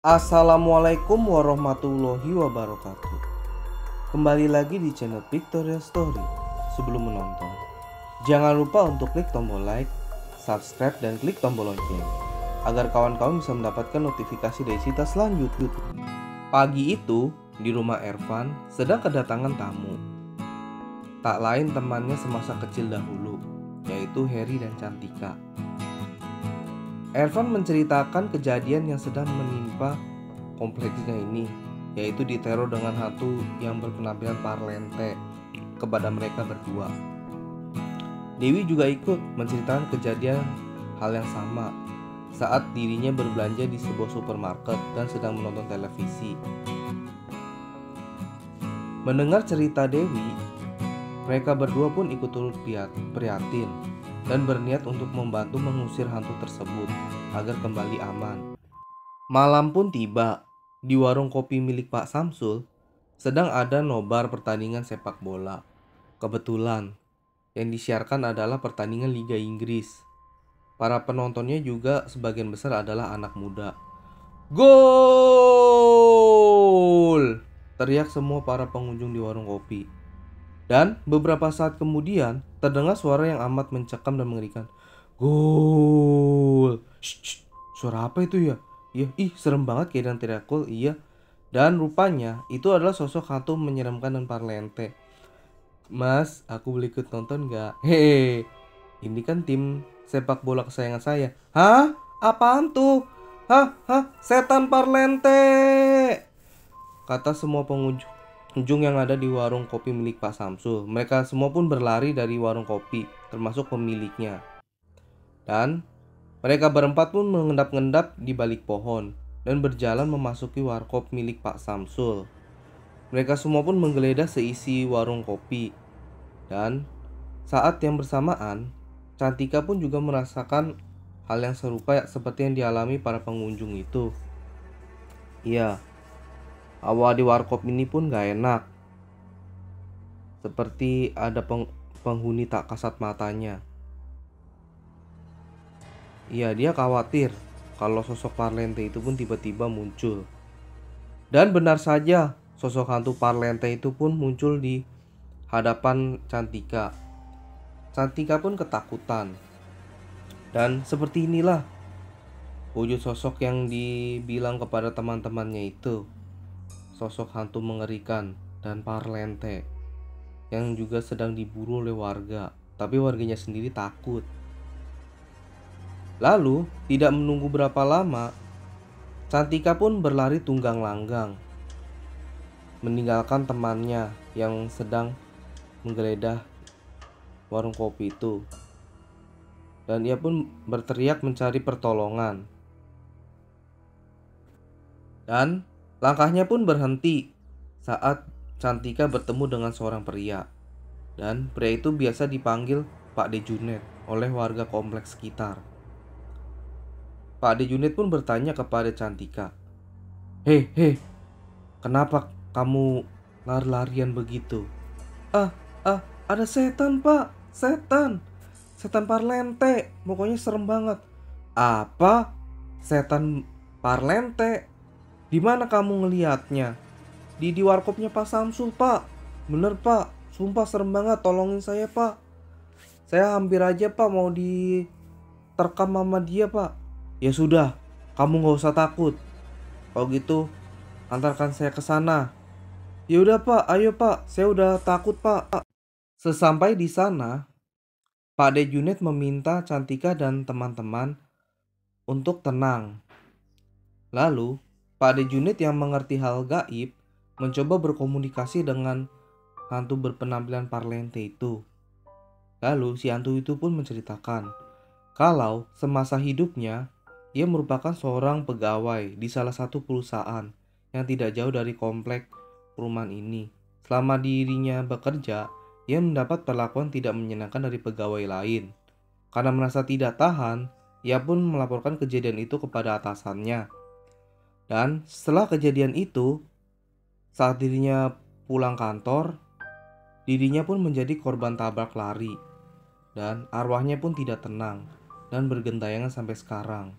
Assalamualaikum warahmatullahi wabarakatuh. Kembali lagi di channel Victoria Story. Sebelum menonton, jangan lupa untuk klik tombol like, subscribe, dan klik tombol lonceng agar kawan-kawan bisa mendapatkan notifikasi dari cerita selanjutnya. Pagi itu, di rumah Ervan sedang kedatangan tamu. Tak lain temannya semasa kecil dahulu, yaitu Harry dan Cantika. Ervan menceritakan kejadian yang sedang menimpa kompleksnya ini, yaitu diteror dengan hantu yang berpenampilan parlente kepada mereka berdua. Dewi juga ikut menceritakan kejadian hal yang sama saat dirinya berbelanja di sebuah supermarket dan sedang menonton televisi. Mendengar cerita Dewi, mereka berdua pun ikut turut prihatin dan berniat untuk membantu mengusir hantu tersebut agar kembali aman. Malam pun tiba. Di warung kopi milik Pak Samsul sedang ada nobar pertandingan sepak bola. Kebetulan yang disiarkan adalah pertandingan Liga Inggris. Para penontonnya juga sebagian besar adalah anak muda. Gol! Teriak semua para pengunjung di warung kopi. Dan beberapa saat kemudian terdengar suara yang amat mencekam dan mengerikan. Gol! Shh, suara apa itu ya? Iya, serem banget kayak dan teriak gol. Iya. Dan rupanya itu adalah sosok hantu menyeramkan dan parlente. Mas, aku boleh ikut nonton gak? Hehe. Ini kan tim sepak bola kesayangan saya. Hah? Apaan tuh? Hah? Setan parlente! Kata semua pengunjung yang ada di warung kopi milik Pak Samsul. Mereka semua pun berlari dari warung kopi, termasuk pemiliknya. Dan mereka berempat pun mengendap-endap di balik pohon dan berjalan memasuki warkop milik Pak Samsul. Mereka semua pun menggeledah seisi warung kopi. Dan saat yang bersamaan, Cantika pun juga merasakan hal yang serupa seperti yang dialami para pengunjung itu. Iya, hawa di warkop ini pun gak enak. Seperti ada penghuni tak kasat matanya. Iya, dia khawatir kalau sosok parlente itu pun tiba-tiba muncul. Dan benar saja, sosok hantu parlente itu pun muncul di hadapan Cantika. Cantika pun ketakutan. Dan seperti inilah wujud sosok yang dibilang kepada teman-temannya itu. Sosok hantu mengerikan dan parlente yang juga sedang diburu oleh warga. Tapi warganya sendiri takut. Lalu, tidak menunggu berapa lama, Cantika pun berlari tunggang langgang, meninggalkan temannya yang sedang menggeledah warung kopi itu. Dan ia pun berteriak mencari pertolongan. Dan langkahnya pun berhenti saat Cantika bertemu dengan seorang pria. Dan pria itu biasa dipanggil Pak De Junet oleh warga kompleks sekitar. Pak De Junet pun bertanya kepada Cantika, Hei, kenapa kamu lari-larian begitu? Ada setan pak, setan parlente, pokoknya serem banget. Apa? Setan parlente? Di mana kamu ngelihatnya? Di warkopnya Pak Samsul pak. Bener pak, sumpah serem banget, tolongin saya pak. Saya hampir aja pak mau diterkam sama dia pak. Ya sudah, kamu gak usah takut. Kalau gitu, antarkan saya ke sana. Ya udah pak, ayo pak, saya udah takut pak. Sesampai di sana, Pak De Junet meminta Cantika dan teman-teman untuk tenang. Lalu, Pak De Junet yang mengerti hal gaib mencoba berkomunikasi dengan hantu berpenampilan parlente itu. Lalu, si hantu itu pun menceritakan kalau semasa hidupnya, ia merupakan seorang pegawai di salah satu perusahaan yang tidak jauh dari komplek perumahan ini. Selama dirinya bekerja, ia mendapat perlakuan tidak menyenangkan dari pegawai lain. Karena merasa tidak tahan, ia pun melaporkan kejadian itu kepada atasannya. Dan setelah kejadian itu, saat dirinya pulang kantor, dirinya pun menjadi korban tabrak lari. Dan arwahnya pun tidak tenang dan bergentayangan sampai sekarang.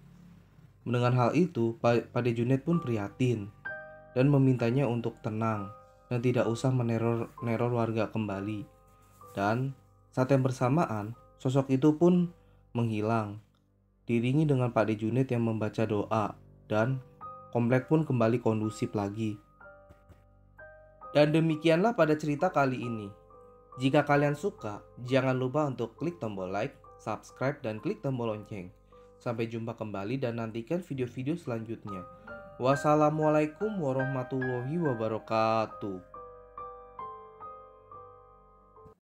Mendengar hal itu, Pak De Junet pun prihatin dan memintanya untuk tenang dan tidak usah meneror warga kembali. Dan saat yang bersamaan, sosok itu pun menghilang, diiringi dengan Pak De Junet yang membaca doa, dan komplek pun kembali kondusif lagi. Dan demikianlah pada cerita kali ini. Jika kalian suka, jangan lupa untuk klik tombol like, subscribe, dan klik tombol lonceng. Sampai jumpa kembali dan nantikan video-video selanjutnya. Wassalamualaikum warahmatullahi wabarakatuh.